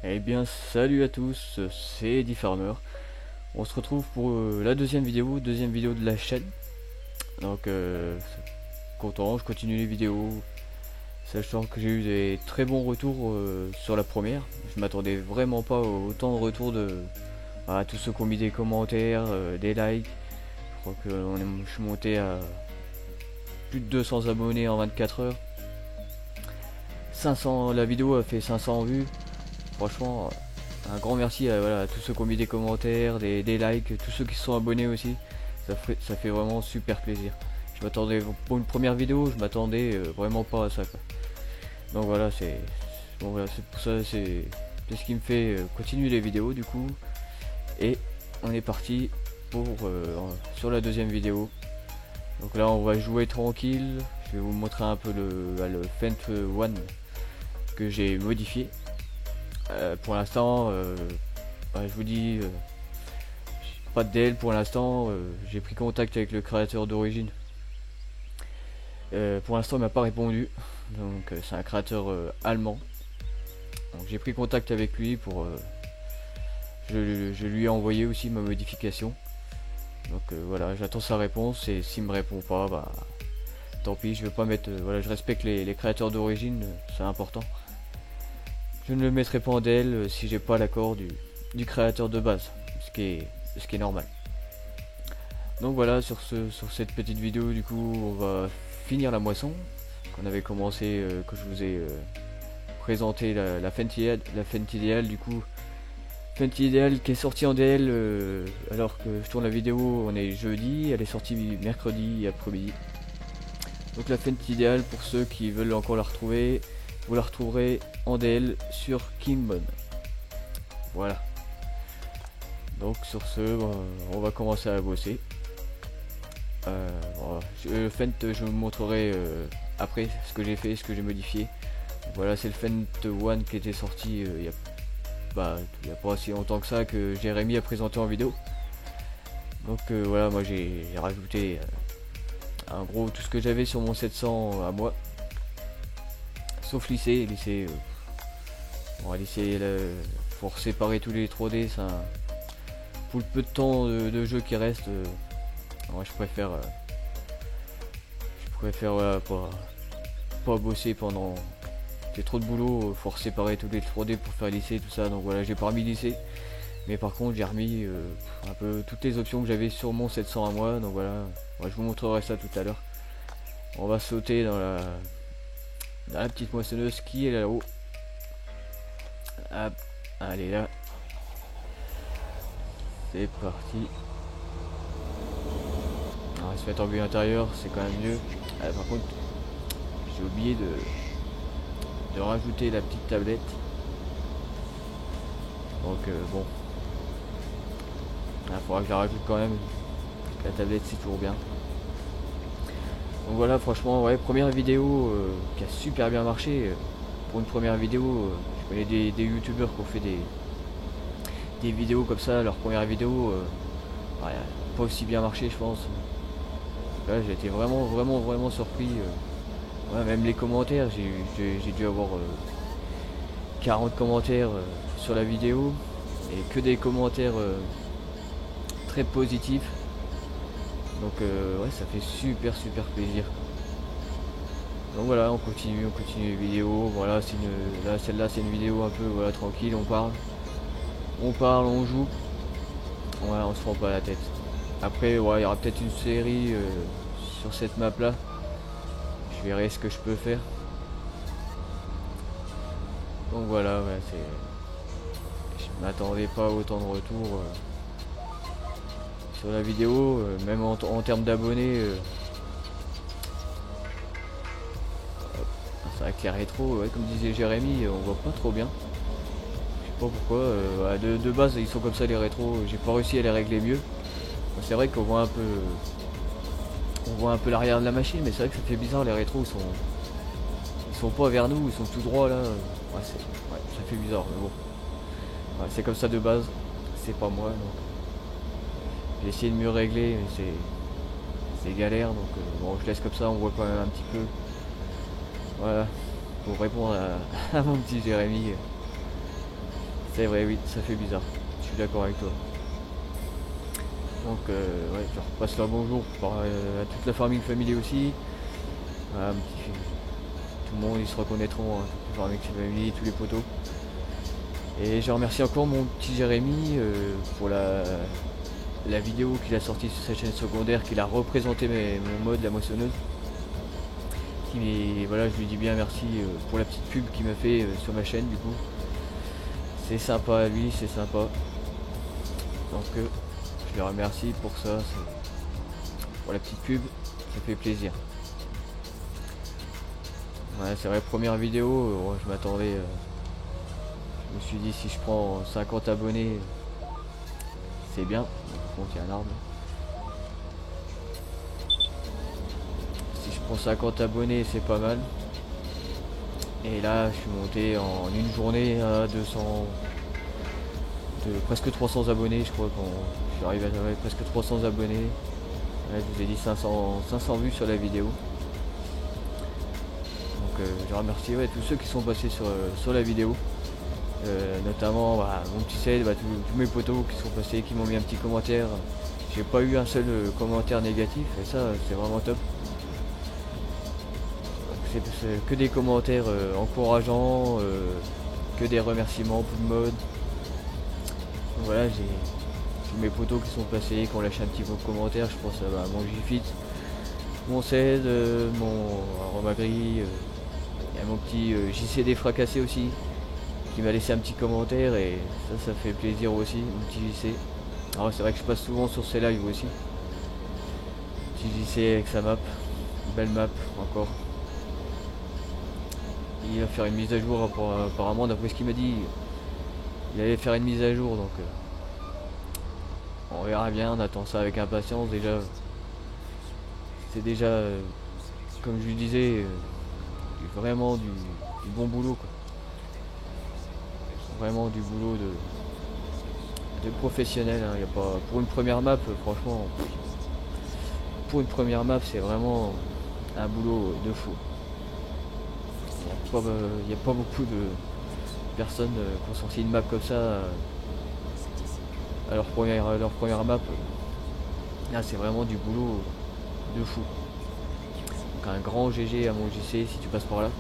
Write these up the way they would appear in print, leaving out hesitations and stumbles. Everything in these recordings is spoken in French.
Eh bien, salut à tous, c'est Eddie Farmer. On se retrouve pour la deuxième vidéo de la chaîne. Donc, content, je continue les vidéos, sachant que j'ai eu des très bons retours sur la première. Je m'attendais vraiment pas à autant de retours à tous ceux qui ont mis des commentaires, des likes. Je crois que je suis monté à plus de 200 abonnés en 24 heures. 500, la vidéo a fait 500 vues. Franchement, un grand merci à tous ceux qui ont mis des commentaires, des likes, tous ceux qui se sont abonnés aussi. Ça fait vraiment super plaisir. Je m'attendais pour une première vidéo, je m'attendais vraiment pas à ça, quoi. Donc voilà, c'est pour ça, c'est ce qui me fait continuer les vidéos du coup. Et on est parti pour sur la deuxième vidéo. Donc là, on va jouer tranquille. Je vais vous montrer un peu le Fent One que j'ai modifié. Pour l'instant, je vous dis, pas de DL pour l'instant. J'ai pris contact avec le créateur d'origine. Pour l'instant, il m'a pas répondu. Donc, c'est un créateur allemand. Donc, j'ai pris contact avec lui pour. Je lui ai envoyé aussi ma modification. Donc voilà, j'attends sa réponse et s'il me répond pas, bah tant pis. Je vais pas mettre. Voilà, je respecte les créateurs d'origine, c'est important. Je ne le mettrai pas en DL si j'ai pas l'accord du créateur de base, ce qui est normal. Donc voilà, sur cette petite vidéo, du coup, on va finir la moisson qu'on avait commencé, que je vous ai présenté la Fent idéale, du coup. Fent idéale qui est sortie en DL alors que je tourne la vidéo, on est jeudi, elle est sortie mercredi après-midi. Donc la Fent idéale, pour ceux qui veulent encore la retrouver, vous la retrouverez en DL sur Kingbon. Voilà. Donc sur ce, on va commencer à bosser. Voilà. Le Fent, je vous montrerai après ce que j'ai fait, ce que j'ai modifié. Voilà, c'est le Fent One qui était sorti il y a pas si longtemps que ça, que Jérémy a présenté en vidéo. Donc voilà, moi j'ai rajouté en gros tout ce que j'avais sur mon 700 à moi. Sauf lycée, lycée, pour séparer tous les 3D, ça, pour le peu de temps de jeu qui reste, je préfère voilà, pas bosser pendant. C'est trop de boulot, faut séparer tous les 3D pour faire lycée, tout ça. Donc voilà, j'ai pas remis lycée, mais par contre j'ai remis un peu toutes les options que j'avais sur mon 700 à moi. Donc voilà, je vous montrerai ça tout à l'heure. On va sauter dans la petite moissonneuse qui est là-haut. Hop, allez là. C'est parti. On va se mettre en vue intérieure, c'est quand même mieux. Par contre, j'ai oublié de rajouter la petite tablette. Donc bon. Il faudra que je la rajoute quand même. La tablette c'est toujours bien. Donc voilà, franchement, ouais, première vidéo qui a super bien marché. Pour une première vidéo, je connais des youtubeurs qui ont fait des vidéos comme ça. Leur première vidéo, pas aussi bien marché, je pense. Là, j'ai été vraiment surpris. Ouais, même les commentaires, j'ai dû avoir 40 commentaires sur la vidéo. Et que des commentaires très positifs. Donc ouais, ça fait super plaisir. Donc voilà, on continue les vidéos. Voilà, là celle-là c'est une vidéo un peu voilà tranquille, on parle, on joue. Voilà, on se prend pas la tête. Après ouais, il y aura peut-être une série sur cette map là. Je verrai ce que je peux faire. Donc voilà, ouais, je m'attendais pas à autant de retours sur la vidéo, même en termes d'abonnés. C'est vrai que les rétros, ouais, comme disait Jérémy, on voit pas trop bien. Je sais pas pourquoi. De base, ils sont comme ça les rétros. J'ai pas réussi à les régler mieux. C'est vrai qu'on voit un peu l'arrière de la machine, mais c'est vrai que ça fait bizarre. Les rétros, ils sont pas vers nous, ils sont tout droits là. Ouais, ça fait bizarre, mais bon. Ouais, c'est comme ça de base. C'est pas moi, donc j'ai essayé de mieux régler, mais c'est galère. Donc bon, je laisse comme ça. On voit quand même un petit peu. Voilà, pour répondre à mon petit Jérémy. C'est vrai, oui, ça fait bizarre. Je suis d'accord avec toi. Donc, ouais, je repasse là bonjour à toute la famille aussi. Tout le monde, ils se reconnaîtront, hein, toute la famille, tous les potos. Et je remercie encore mon petit Jérémy pour la vidéo qu'il a sortie sur sa chaîne secondaire, qu'il a représenté mon mode, la moissonneuse. Voilà, je lui dis bien merci pour la petite pub qu'il m'a fait sur ma chaîne du coup. C'est sympa à lui, c'est sympa. Donc je le remercie pour ça, pour la petite pub, ça fait plaisir. Ouais, c'est vrai, première vidéo, je m'attendais, je me suis dit si je prends 50 abonnés, c'est bien. Par contre, il y a un arbre. Si je prends 50 abonnés, c'est pas mal. Et là, je suis monté en une journée à 200, presque 300 abonnés, je crois, quand je suis arrivé à presque 300 abonnés. Ouais, je vous ai dit 500 vues sur la vidéo. Donc je remercie tous ceux qui sont passés sur la vidéo. Notamment mon petit Ced, tous mes potos qui sont passés, qui m'ont mis un petit commentaire. J'ai pas eu un seul commentaire négatif et ça c'est vraiment top. C'est que des commentaires encourageants, que des remerciements pour le mode. Donc voilà, j'ai mes potos qui sont passés, qui ont lâché un petit peu de commentaire. Je pense à mon Gfit, mon Ced, mon Romagri, il y a mon petit JCD fracassé aussi, qui m'a laissé un petit commentaire et ça fait plaisir aussi, mon petit JC. Alors c'est vrai que je passe souvent sur ces lives aussi. Petit JC avec sa map, belle map encore. Il va faire une mise à jour apparemment, d'après ce qu'il m'a dit, il allait faire une mise à jour, donc on verra bien, on attend ça avec impatience. Déjà c'est déjà comme je lui disais, vraiment du bon boulot quoi. Vraiment du boulot de professionnel, hein. Y a pas, pour une première map, franchement, pour une première map c'est vraiment un boulot de fou. Il n'y a pas beaucoup de personnes qui ont sorti une map comme ça à leur première map. Là c'est vraiment du boulot de fou. Donc un grand GG à mon JC si tu passes par là.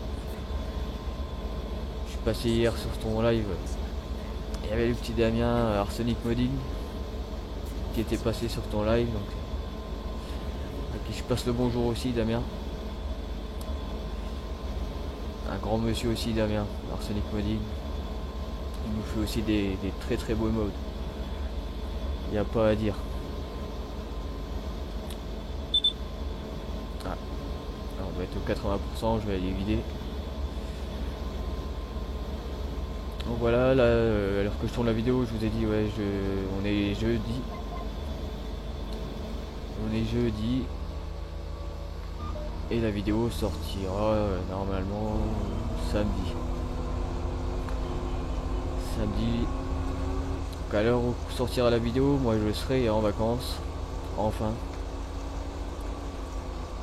Je suis passé hier sur ton live. Il y avait le petit Damien Arsenic Modding qui était passé sur ton live. Donc à qui je passe le bonjour aussi, Damien. Un grand monsieur aussi, Damien Arsenic Modding. Il nous fait aussi des très très beaux modes. Il n'y a pas à dire. Ah. Alors, on va être au 80%, je vais aller vider. Donc voilà, là, alors que je tourne la vidéo, je vous ai dit, ouais, on est jeudi. On est jeudi. Et la vidéo sortira normalement samedi. Donc à l'heure où sortira la vidéo, moi je serai en vacances. Enfin.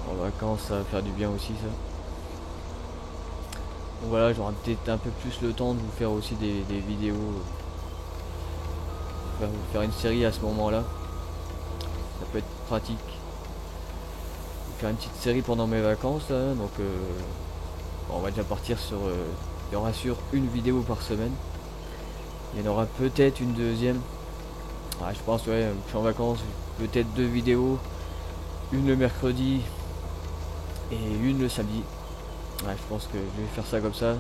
En vacances, ça va faire du bien aussi ça. Donc voilà, j'aurai peut-être un peu plus le temps de vous faire aussi des vidéos. Vous faire une série à ce moment-là. Ça peut être pratique. Faire une petite série pendant mes vacances là, donc on va déjà partir sur il y aura sur une vidéo par semaine. Il y en aura peut-être une deuxième. Je pense je suis en vacances, peut-être 2 vidéos, une le mercredi et une le samedi. Je pense que je vais faire ça comme ça.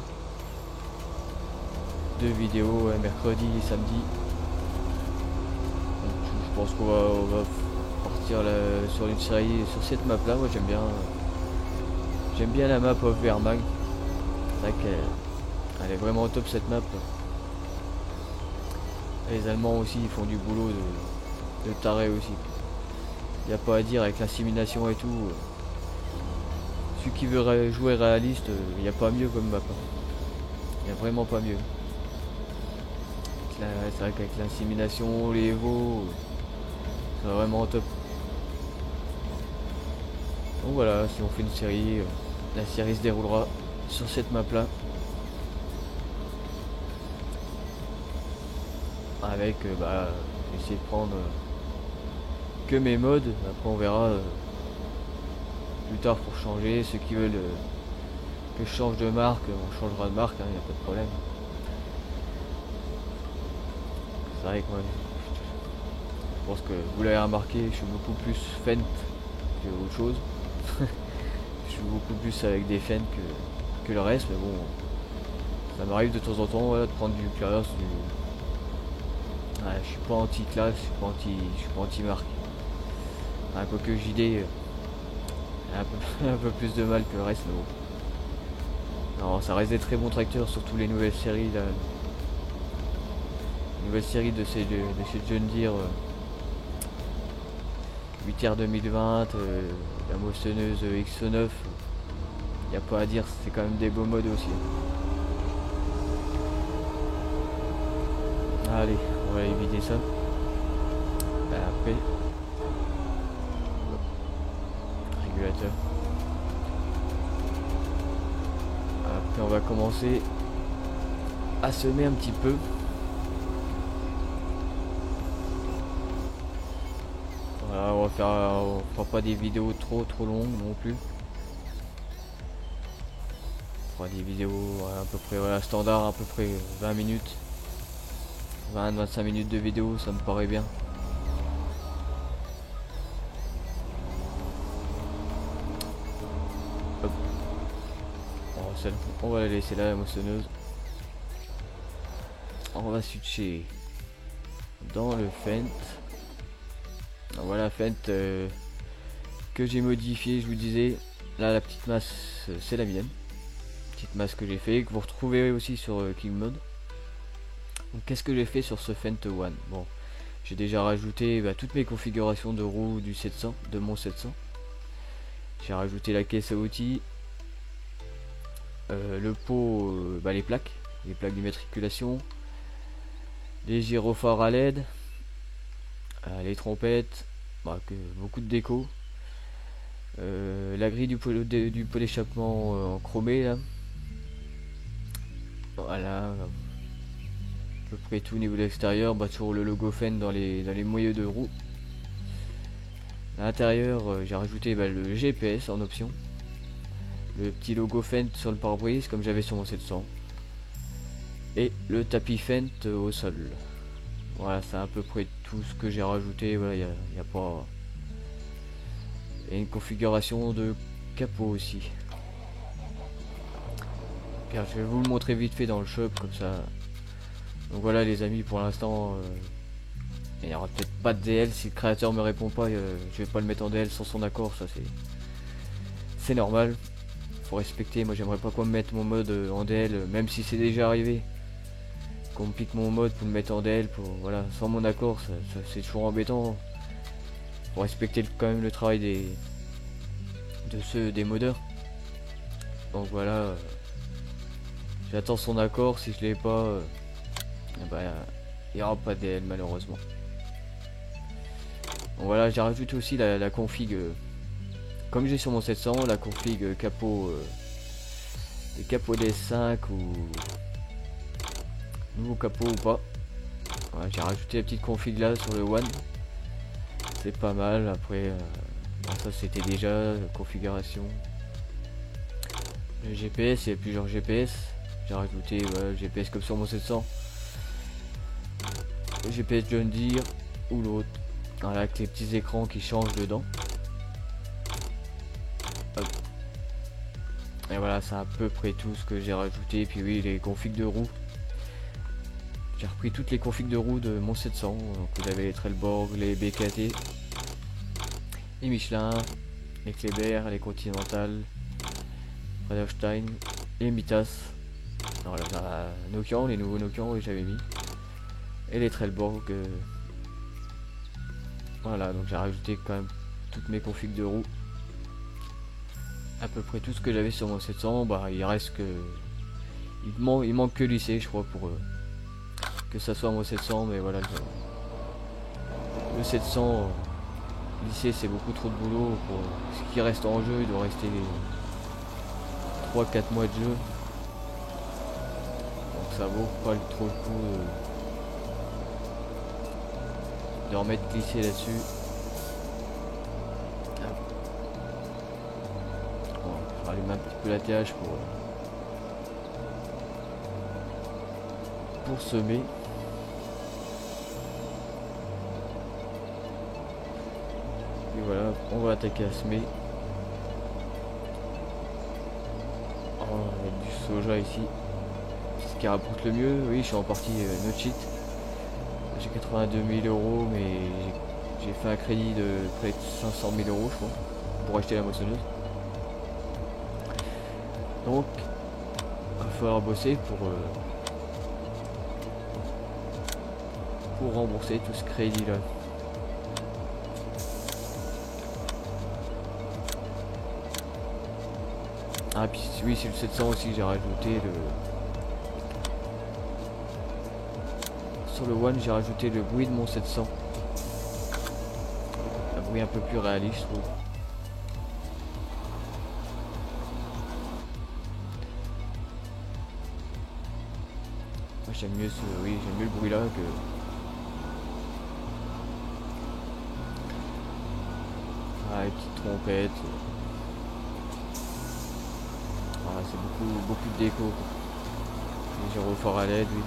2 vidéos mercredi et samedi. Donc, je pense qu'on va partir sur une série sur cette map là. Moi j'aime bien la map of Wehrmacht. C'est vrai qu'elle est vraiment top cette map. Et les Allemands aussi ils font du boulot de taré aussi. Il n'y a pas à dire avec l'insémination et tout. Celui qui veut jouer réaliste, il n'y a pas mieux comme map. Il n'y a vraiment pas mieux. C'est vrai qu'avec l'insémination, les Evo, c'est vraiment top. Donc voilà, si on fait une série, la série se déroulera sur cette map là. avec essayer de prendre que mes modes. Après on verra plus tard pour changer. Ceux qui veulent que je change de marque, on changera de marque, il n'y a pas de problème. C'est vrai que moi je pense que vous l'avez remarqué, je suis beaucoup plus Fendt que autre chose. Je suis beaucoup plus avec des Fendt que le reste, mais bon, ça m'arrive de temps en temps, voilà, de prendre du classe, je suis pas anti-classe, je suis pas anti-marque. Quoique JD un peu plus de mal que le reste, mais bon. Non, ça reste des très bons tracteurs, surtout les nouvelles séries là. Nouvelle série de ces John Deere 8R 2020, la moissonneuse X9, y a pas à dire, c'est quand même des beaux modes aussi. Allez, on va éviter ça. Après, régulateur. Après on va commencer à semer un petit peu. Voilà, on fera pas des vidéos trop longues non plus. On fera des vidéos à peu près standard, à peu près 20 minutes. 20-25 minutes de vidéo, ça me paraît bien. Hop. On va la laisser là, la moissonneuse. On va switcher dans le Fendt. Voilà, Fendt que j'ai modifié, je vous disais. Là, la petite masse, c'est la mienne. Petite masse que j'ai fait, que vous retrouvez aussi sur King Mode. Donc qu'est-ce que j'ai fait sur ce Fendt One? Bon, j'ai déjà rajouté toutes mes configurations de roues du 700, de mon 700. J'ai rajouté la caisse à outils, le pot, les plaques d'immatriculation, les gyrophares à LED, les trompettes, beaucoup de déco, la grille du pot d'échappement en chromé là. Voilà. À peu près tout au niveau de l'extérieur, toujours le logo Fendt dans les moyeux de roue. À l'intérieur, j'ai rajouté le GPS en option, le petit logo Fendt sur le pare-brise comme j'avais sur mon 700, et le tapis Fendt au sol. Voilà, c'est à peu près tout ce que j'ai rajouté. Voilà, y a pas. Et une configuration de capot aussi. Car je vais vous le montrer vite fait dans le shop comme ça. Donc voilà les amis, pour l'instant il n'y aura peut-être pas de DL si le créateur me répond pas. Je vais pas le mettre en DL sans son accord, ça c'est normal, faut respecter. Moi j'aimerais pas qu'on me mette mon mode en DL, même si c'est déjà arrivé qu'on me pique mon mode pour me mettre en DL voilà, sans mon accord. Ça c'est toujours embêtant. Faut respecter quand même le travail des modeurs. Donc voilà, j'attends son accord. Si je l'ai pas, il n'y aura pas de DL malheureusement. Donc voilà, j'ai rajouté aussi la config, comme j'ai sur mon 700, la config capot, des capots DS5 ou nouveau capot ou pas. Voilà, j'ai rajouté la petite config là sur le One, c'est pas mal. Après ça c'était déjà configuration. Le GPS, il y a plusieurs GPS. J'ai rajouté GPS comme sur mon 700. Le GPS John Deere ou l'autre. Voilà, avec les petits écrans qui changent dedans. Hop. Et voilà, c'est à peu près tout ce que j'ai rajouté. Et puis oui, les configs de roues. J'ai repris toutes les configs de roues de mon 700. Donc vous avez les Trelleborg, les BKT, les Michelin, les Kleber, les Continental, Raderstein, les Mitas. Non, la Nokian, les nouveaux Nokian que j'avais mis. Et les Trelleborg. Voilà, donc j'ai rajouté quand même toutes mes configs de roues. À peu près tout ce que j'avais sur mon 700. Il reste que... Il manque que lycée, je crois, pour que ça soit mon 700. Mais voilà, le 700, lycée, c'est beaucoup trop de boulot. Pour ce qui reste en jeu, il doit rester 3-4 mois de jeu. Donc ça vaut pas trop le coup de remettre glisser là-dessus. Bon, je rallume un petit peu l'attelage pour semer. Et voilà, on va attaquer à semer. Oh, il y a du soja ici. C'est ce qui rapporte le mieux. Oui, je suis en partie no cheat. J'ai 82 000 euros, mais j'ai fait un crédit de près de 500 000 euros, je crois, pour acheter la moissonneuse. Donc, il va falloir bosser pour rembourser tout ce crédit là. Ah puis oui, c'est le 700 aussi, j'ai rajouté le... Sur le One, j'ai rajouté le bruit de mon 700. Un bruit un peu plus réaliste, je trouve. Moi j'aime mieux oui, j'aime mieux le bruit là que... Ah, les petites trompettes. Ah, c'est beaucoup de déco. Les gyrophares à LED, oui.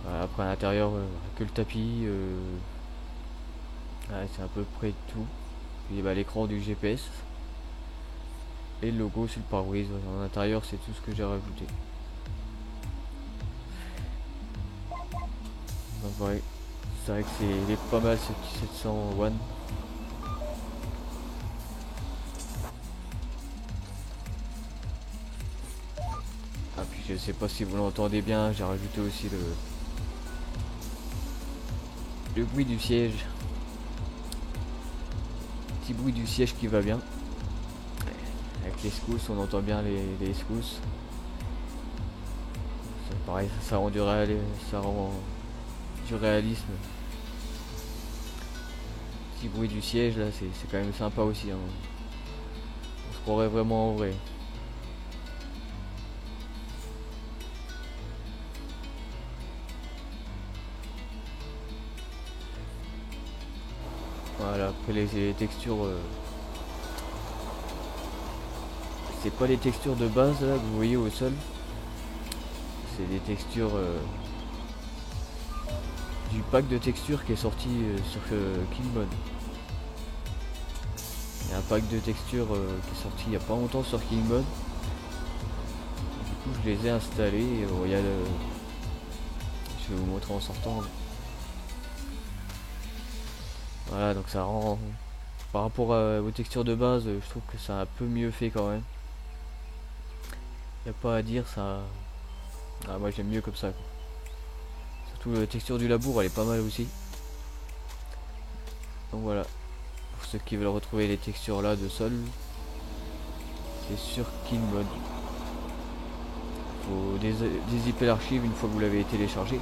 Voilà, après à l'intérieur, que le tapis. Ouais, c'est à peu près tout. Puis bah, l'écran du GPS. Et le logo c'est le pare-brise. En intérieur c'est tout ce que j'ai rajouté. Donc ouais, c'est vrai que il est pas mal ce petit 700 One. Ah puis je sais pas si vous l'entendez bien, j'ai rajouté aussi le bruit du siège. Petit bruit du siège qui va bien. Avec les secousses, on entend bien les secousses. Pareil, ça rend ça rend du réalisme. Petit bruit du siège là, c'est quand même sympa aussi. Hein. On se croirait vraiment en vrai. Voilà, après les textures, c'est pas les textures de base là que vous voyez au sol, c'est des textures du pack de textures qui est sorti sur Killmon. Il y a un pack de textures qui est sorti il y a pas longtemps sur Killmon. Du coup je les ai installés. Il y a je vais vous montrer en sortant. Voilà, donc ça rend par rapport aux textures de base, je trouve que c'est un peu mieux fait quand même. Y a pas à dire, ça. Ah, moi j'aime mieux comme ça. Surtout la texture du labour, elle est pas mal aussi. Donc voilà, pour ceux qui veulent retrouver les textures là de sol, c'est sur Killmon. Faut dézipper l'archive une fois que vous l'avez téléchargé.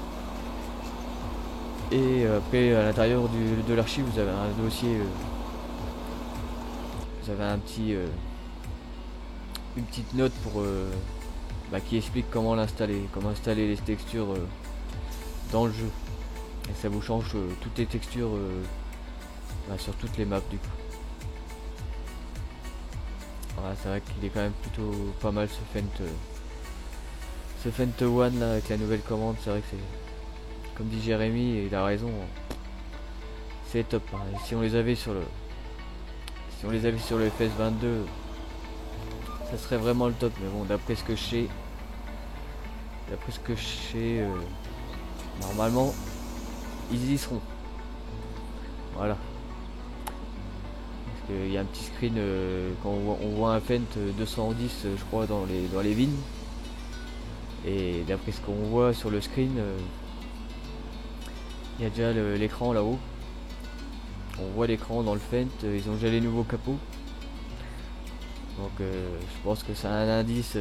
Et après à l'intérieur de l'archive vous avez un dossier, vous avez un petit une petite note pour qui explique comment l'installer, comment installer les textures dans le jeu. Et ça vous change toutes les textures sur toutes les maps du coup. Voilà, c'est vrai qu'il est quand même plutôt pas mal ce Fent One là avec la nouvelle commande. C'est vrai que c'est, comme dit Jérémy, et il a raison, c'est top. Hein. Si on les avait sur le FS22, ça serait vraiment le top. Mais bon, d'après ce que je sais, normalement ils y seront. Voilà. Parce qu'il y a un petit screen quand on voit un Fent 210 je crois dans les vignes. Et d'après ce qu'on voit sur le screen, il y a déjà l'écran là-haut. On voit l'écran dans le Fent, ils ont déjà les nouveaux capots. Donc je pense que c'est un indice.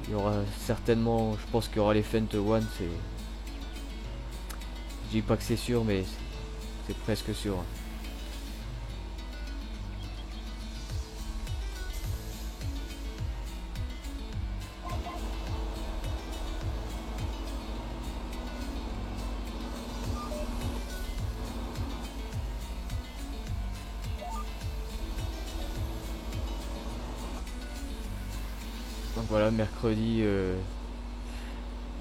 Il y aura certainement, je pense qu'il y aura les Fent One, c'est. Je dis pas que c'est sûr, mais c'est presque sûr. Donc voilà, mercredi.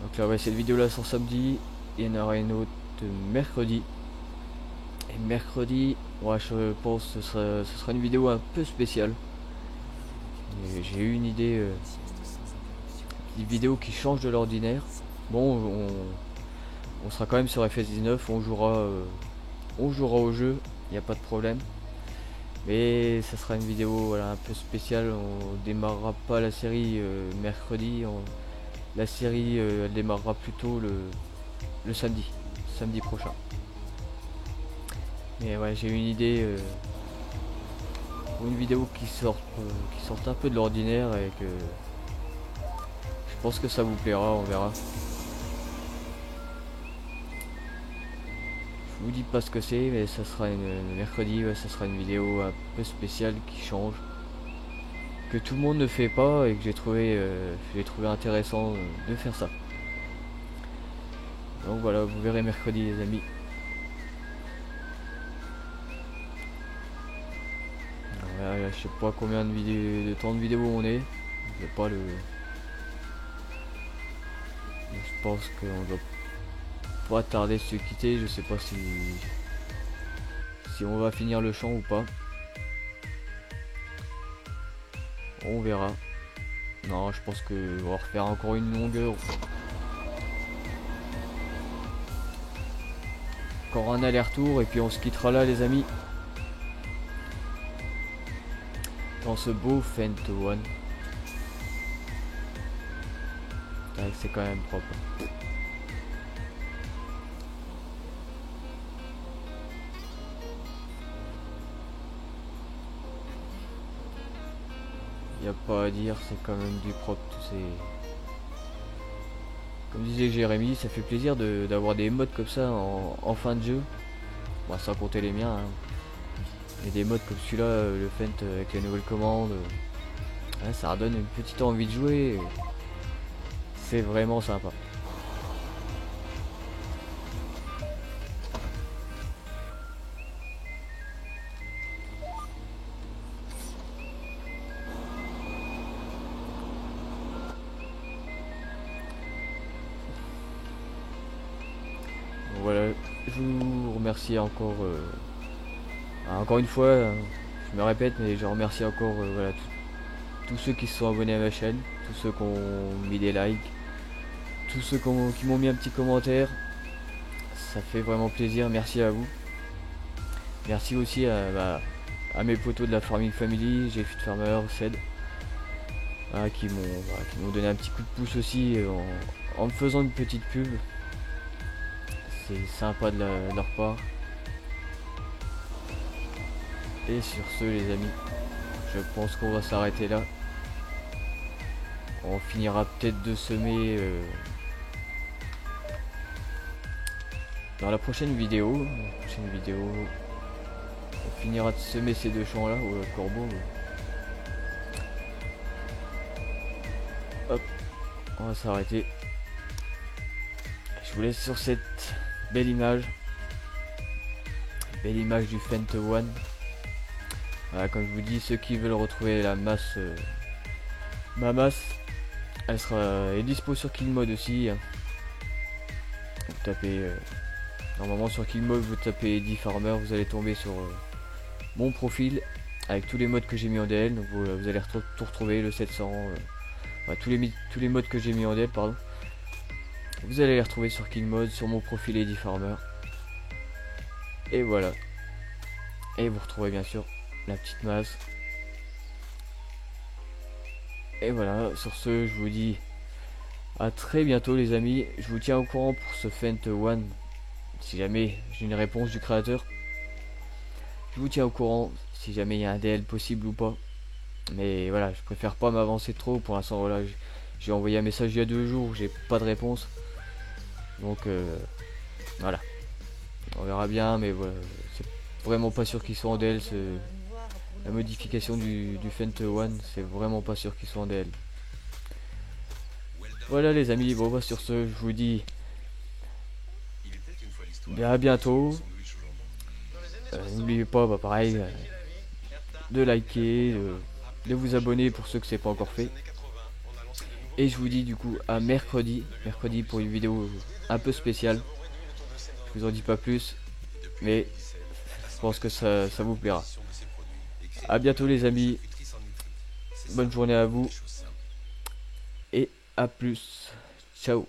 Donc là, ouais, cette vidéo là sort samedi. Il y en aura une autre mercredi. Et mercredi, ouais, je pense que ce sera une vidéo un peu spéciale. J'ai eu une idée, une vidéo qui change de l'ordinaire. Bon, on sera quand même sur FS19, on jouera au jeu, il n'y a pas de problème. Mais ça sera une vidéo voilà, un peu spéciale. On démarrera pas la série mercredi. La série elle démarrera plutôt le samedi prochain. Mais ouais, j'ai une idée pour une vidéo qui sort un peu de l'ordinaire et que je pense que ça vous plaira, on verra. Je vous dis pas ce que c'est, mais ça sera mercredi, ouais, ça sera une vidéo un peu spéciale qui change, que tout le monde ne fait pas et que j'ai trouvé intéressant de faire ça. Donc voilà, vous verrez mercredi les amis. Je sais pas combien de temps de vidéo on est. Je sais pas le. Je pense qu'on doit pas tarder de se quitter. Je sais pas si on va finir le champ ou pas. On verra. Non, je pense que on va refaire encore une longueur. Encore un aller-retour et puis on se quittera là les amis. Dans ce beau Fent One. C'est quand même propre. Y a pas à dire, c'est quand même du propre tous ces. Comme disait Jérémy, ça fait plaisir d'avoir des modes comme ça en fin de jeu. Bon, sans compter les miens. Hein. Et des modes comme celui-là, le Fent avec les nouvelles commandes. Ouais, ça redonne une petite envie de jouer. C'est vraiment sympa. Voilà, je vous remercie encore une fois, je me répète, mais je remercie encore voilà, tous ceux qui se sont abonnés à ma chaîne, tous ceux qui ont mis des likes, tous ceux qui m'ont mis un petit commentaire. Ça fait vraiment plaisir, merci à vous. Merci aussi à mes potos de la Farming Family, Jeffy Farmer, Ced, qui m'ont donné un petit coup de pouce aussi en me faisant une petite pub. C'est sympa de leur part. Et sur ce les amis, je pense qu'on va s'arrêter là. On finira peut-être de semer dans la prochaine vidéo. On finira de semer ces deux champs là au corbeau. Hop, on va s'arrêter. Je vous laisse sur cette belle image du Fent One. Voilà, comme je vous dis, ceux qui veulent retrouver la masse, ma masse, elle est dispo sur Killmode aussi. Vous tapez normalement sur Killmode, vous tapez Eddie Farmer, vous allez tomber sur mon profil avec tous les modes que j'ai mis en DL. Donc vous allez tout retrouver, le 700, tous les modes que j'ai mis en DL, pardon. Vous allez les retrouver sur Killmode, sur mon profil Eddie Farmer. Et voilà. Et vous retrouvez bien sûr la petite masse. Et voilà, sur ce, je vous dis à très bientôt les amis. Je vous tiens au courant pour ce Fent One. Si jamais j'ai une réponse du créateur, je vous tiens au courant si jamais il y a un DL possible ou pas. Mais voilà, je préfère pas m'avancer trop. Pour l'instant, voilà, j'ai envoyé un message il y a 2 jours, j'ai pas de réponse. Donc voilà, on verra bien, mais voilà, c'est vraiment pas sûr qu'ils soient en DL. La modification du Fent One, c'est vraiment pas sûr qu'ils soient en DL. Voilà les amis, bon bah sur ce, je vous dis à bientôt. N'oubliez pas, pareil, de liker, de vous abonner pour ceux que c'est pas encore fait. Et je vous dis du coup à mercredi pour une vidéo un peu spéciale. Je vous en dis pas plus, mais je pense que ça vous plaira. À bientôt les amis, bonne journée à vous et à plus. Ciao.